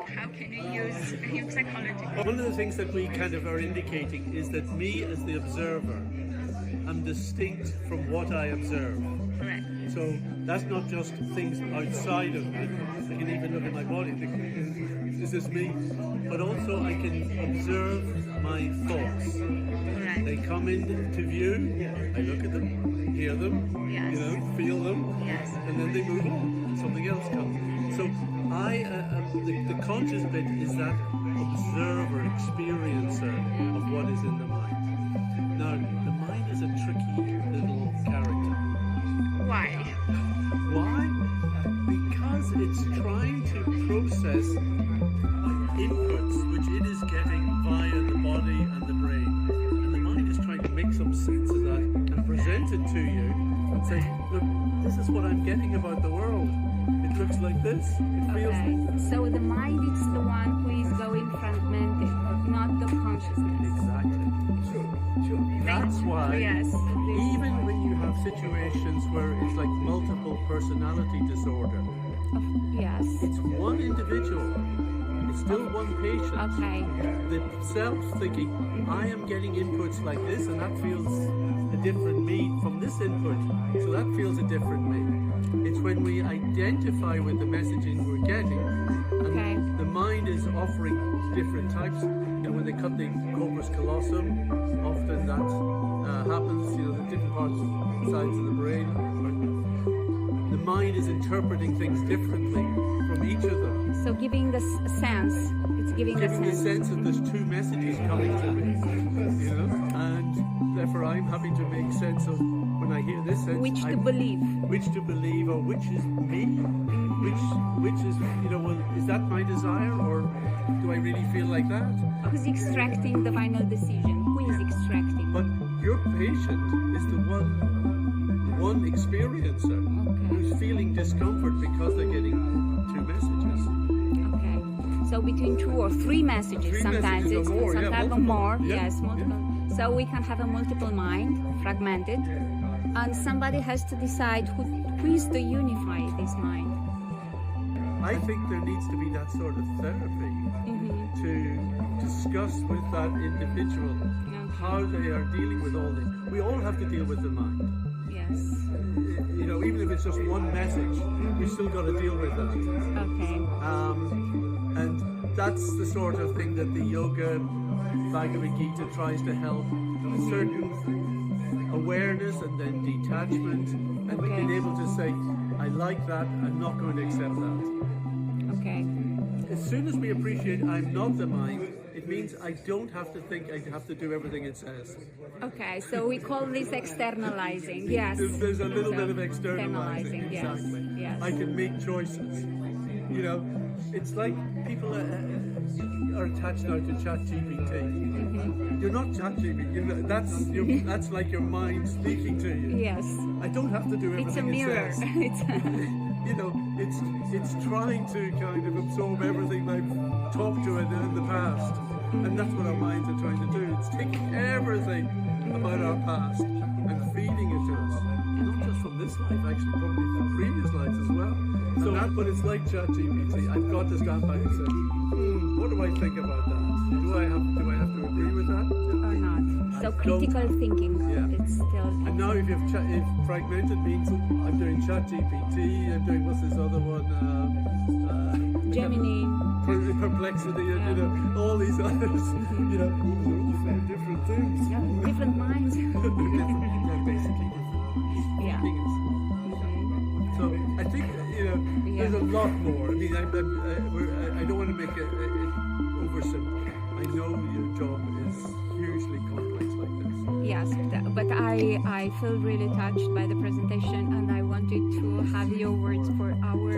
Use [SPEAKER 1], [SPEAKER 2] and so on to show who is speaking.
[SPEAKER 1] how can you use psychology?
[SPEAKER 2] One of the things that we kind of are indicating is that me as the observer, I'm distinct from what I observe.
[SPEAKER 1] Correct.
[SPEAKER 2] So that's not just things outside of me. I can even look at my body and think, is this me? But also I can observe my thoughts.
[SPEAKER 1] Correct.
[SPEAKER 2] They come into view, I look at them, hear them,
[SPEAKER 1] Yes.
[SPEAKER 2] feel them,
[SPEAKER 1] Yes.
[SPEAKER 2] and then they move on and something else comes. So the conscious bit is that observer, experiencer of what is in the mind. Now, the mind is a tricky little character.
[SPEAKER 1] Why?
[SPEAKER 2] Why? Because it's trying to process inputs which it is getting via the body and the brain. And the mind is trying to make some sense of that and present it to you and say, look, this is what I'm getting about the world. It looks like this. It feels
[SPEAKER 3] Okay, so the mind is the one who is going fragmented, not the consciousness.
[SPEAKER 2] exactly. Sure. That's why
[SPEAKER 3] Yes.
[SPEAKER 2] even when you have situations where it's like multiple personality disorder,
[SPEAKER 3] Yes.
[SPEAKER 2] it's one individual. It's still one patient.
[SPEAKER 3] Okay.
[SPEAKER 2] The self thinking, I am getting inputs like this, and that feels a different me from this input. So that feels a different me. It's when we identify with the messaging we're getting, and
[SPEAKER 3] Okay.
[SPEAKER 2] the mind is offering different types. When they cut the corpus callosum, often that happens. The different parts, sides of the brain. The mind is interpreting things differently from each of them.
[SPEAKER 3] So giving the sense, it's giving the
[SPEAKER 2] Giving the
[SPEAKER 3] sense.
[SPEAKER 2] sense that there's two messages coming to me, and therefore I'm having to make sense of when I hear this sense.
[SPEAKER 3] Which to believe.
[SPEAKER 2] Which to believe, or which is me, which is well, is that my desire, or do I really feel like that?
[SPEAKER 3] Who's extracting the final decision? Who is extracting?
[SPEAKER 2] But your patient is the one experiencer who's feeling discomfort because they're getting two messages.
[SPEAKER 3] Okay. So between 2 or 3 messages,
[SPEAKER 2] Three
[SPEAKER 3] sometimes
[SPEAKER 2] messages
[SPEAKER 3] it's
[SPEAKER 2] or more,
[SPEAKER 3] sometimes
[SPEAKER 2] multiple.
[SPEAKER 3] more.
[SPEAKER 2] Yeah,
[SPEAKER 3] Yes, multiple. So we can have a multiple mind, fragmented, and somebody has to decide who is to unify this mind.
[SPEAKER 2] I think there needs to be that sort of therapy to discuss with that individual how they are dealing with all this. We all have to deal with the mind.
[SPEAKER 3] Yes.
[SPEAKER 2] Even if it's just one message, we still got to deal with that.
[SPEAKER 3] Okay.
[SPEAKER 2] And that's the sort of thing that the yoga Bhagavad Gita tries to help. A certain awareness and then detachment, and being able to say, I like that, I'm not going to accept that.
[SPEAKER 3] Okay.
[SPEAKER 2] As soon as we appreciate I'm not the mind, it means I don't have to think I have to do everything it says.
[SPEAKER 3] Okay. So we call this externalizing. Yes.
[SPEAKER 2] There's a little
[SPEAKER 3] So,
[SPEAKER 2] bit of externalizing.
[SPEAKER 3] Yes.
[SPEAKER 2] Exactly.
[SPEAKER 3] Yes.
[SPEAKER 2] I can make choices. It's like people are attached now to ChatGPT. You're not ChatGPT. That's like your mind speaking to you.
[SPEAKER 3] Yes.
[SPEAKER 2] I don't have to do everything
[SPEAKER 3] It's a mirror.
[SPEAKER 2] it says. It's trying to kind of absorb everything I've talked to it in the past, and that's what our minds are trying to do. It's taking everything about our past and feeding it to us, not just from this life, actually, probably from previous lives as well. But it's like ChatGPT. I've got to stand back and say, what do I think about that? Do I have to agree with that?
[SPEAKER 3] Or not. So critical thinking.
[SPEAKER 2] Yeah.
[SPEAKER 3] It's still.
[SPEAKER 2] And now if fragmented means I'm doing ChatGPT, I'm doing what's this other one?
[SPEAKER 3] Gemini.
[SPEAKER 2] Perplexity, and all these others, different things.
[SPEAKER 3] Different minds.
[SPEAKER 2] They're basically different
[SPEAKER 3] Yeah.
[SPEAKER 2] things. So I think there's a lot more. I mean, I don't want to make it oversimple. I know your job is hugely complex like this.
[SPEAKER 3] Yes, but I feel really touched by the presentation, and I wanted to have your words for our